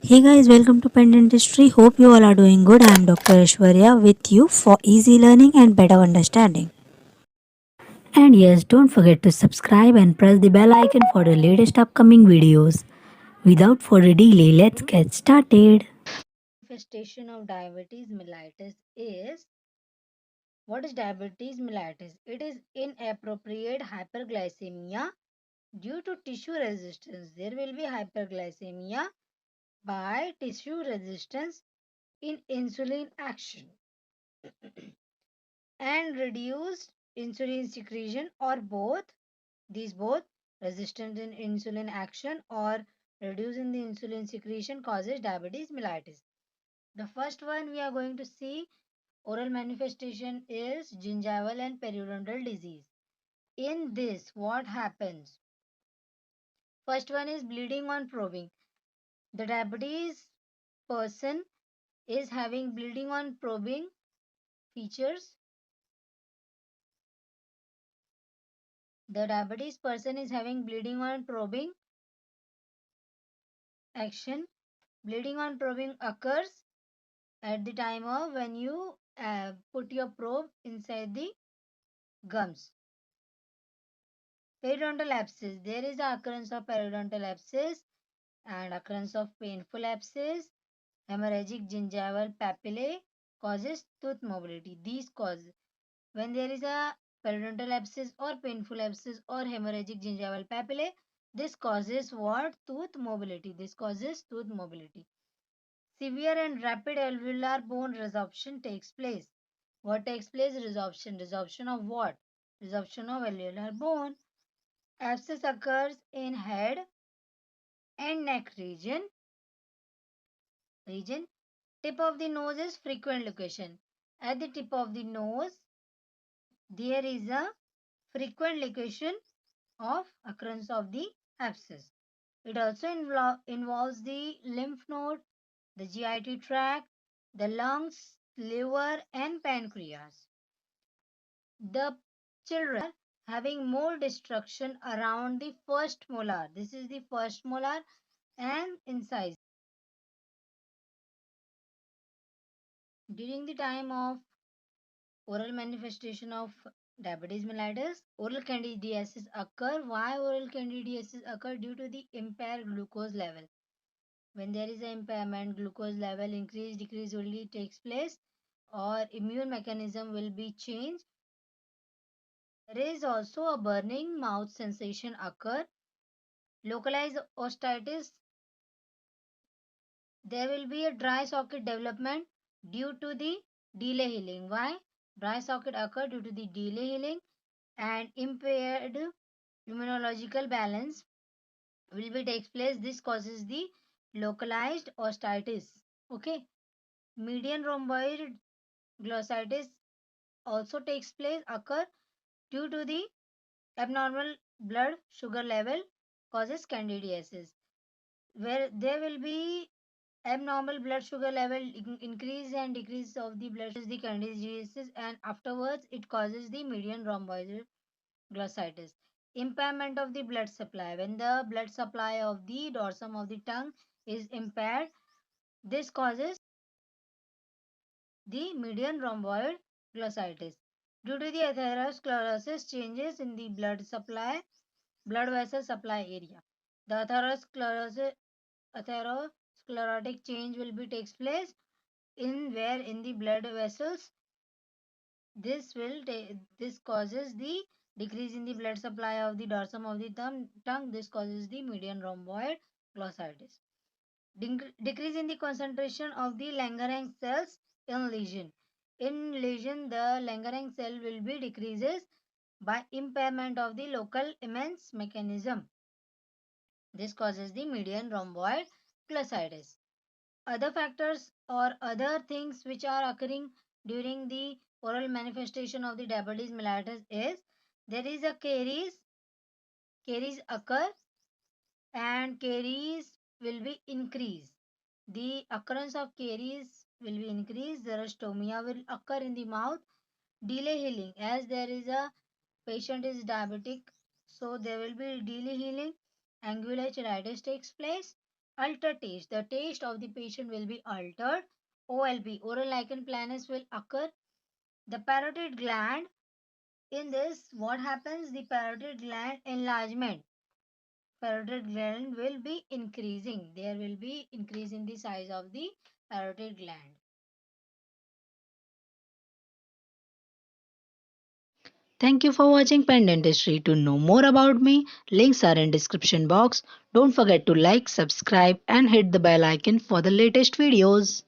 Hey guys, welcome to Pen Dentistry. Hope you all are doing good. I am Dr. Aishwarya with you for easy learning and better understanding. And yes, don't forget to subscribe and press the bell icon for the latest upcoming videos. Without further delay, let's get started. Manifestation of diabetes mellitus is what is diabetes mellitus? It is inappropriate hyperglycemia due to tissue resistance. There will be hyperglycemia by tissue resistance in insulin action and reduced insulin secretion or both these both resistance in insulin action or reducing the insulin secretion causes diabetes mellitus. The first one we are going to see oral manifestation is gingival and periodontal disease. In this what happens? First one is bleeding on probing. The diabetes person is having bleeding on probing features. The diabetes person is having bleeding on probing action. Bleeding on probing occurs at the time of when you put your probe inside the gums. Periodontal abscess. There is a occurrence of periodontal abscess and occurrence of painful abscess. Hemorrhagic gingival papillae causes tooth mobility. These cause when there is a periodontal abscess or painful abscess or hemorrhagic gingival papillae, this causes what? Tooth mobility. This causes tooth mobility. Severe and rapid alveolar bone resorption takes place. What takes place? Resorption. Resorption of what? Resorption of alveolar bone. Abscess occurs in head and neck region. Tip of the nose is frequent location. At the tip of the nose, there is a frequent location of occurrence of the abscess. It also involves the lymph node, the GIT tract, the lungs, liver, and pancreas. The children having mole destruction around the first molar. This is the first molar and incisor. During the time of oral manifestation of diabetes mellitus, oral candidiasis occur. Why oral candidiasis occur? Due to the impaired glucose level. When there is an impairment, glucose level increase, decrease only takes place or immune mechanism will be changed. There is also a burning mouth sensation occur. Localized osteitis, there will be a dry socket development due to the delay healing. Why? Dry socket occur due to the delay healing and impaired immunological balance will be takes place. This causes the localized osteitis. Okay. Median rhomboid glossitis also takes place occur due to the abnormal blood sugar level causes candidiasis. Where there will be abnormal blood sugar level increase and decrease of the blood is the candidiasis and afterwards it causes the median rhomboid glossitis. Impairment of the blood supply. When the blood supply of the dorsum of the tongue is impaired, this causes the median rhomboid glossitis. Due to the atherosclerosis, changes in the blood vessel supply area. The atherosclerotic change will be takes place in where in the blood vessels. This causes the decrease in the blood supply of the dorsum of the tongue. This causes the median rhomboid glossitis. Decrease in the concentration of the Langerhans cells in lesion. In lesion, the Langerhans cell will be decreases by impairment of the local immense mechanism. This causes the median rhomboid glossitis. Other factors or other things which are occurring during the oral manifestation of the diabetes mellitus is there is a caries occur and caries will be increased. The occurrence of caries will be increased. Xerostomia will occur in the mouth. Delay healing as there is a patient is diabetic, so there will be delay healing. Angular cheilitis takes place. Alter taste. The taste of the patient will be altered. OLP, oral lichen planus, will occur. The parotid gland, in this, what happens? The parotid gland enlargement. Parotid gland will be increasing. There will be increase in the size of the parotid gland. Thank you for watching Pen Dentistry. To know more about me, links are in description box. Don't forget to like, subscribe and hit the bell icon for the latest videos.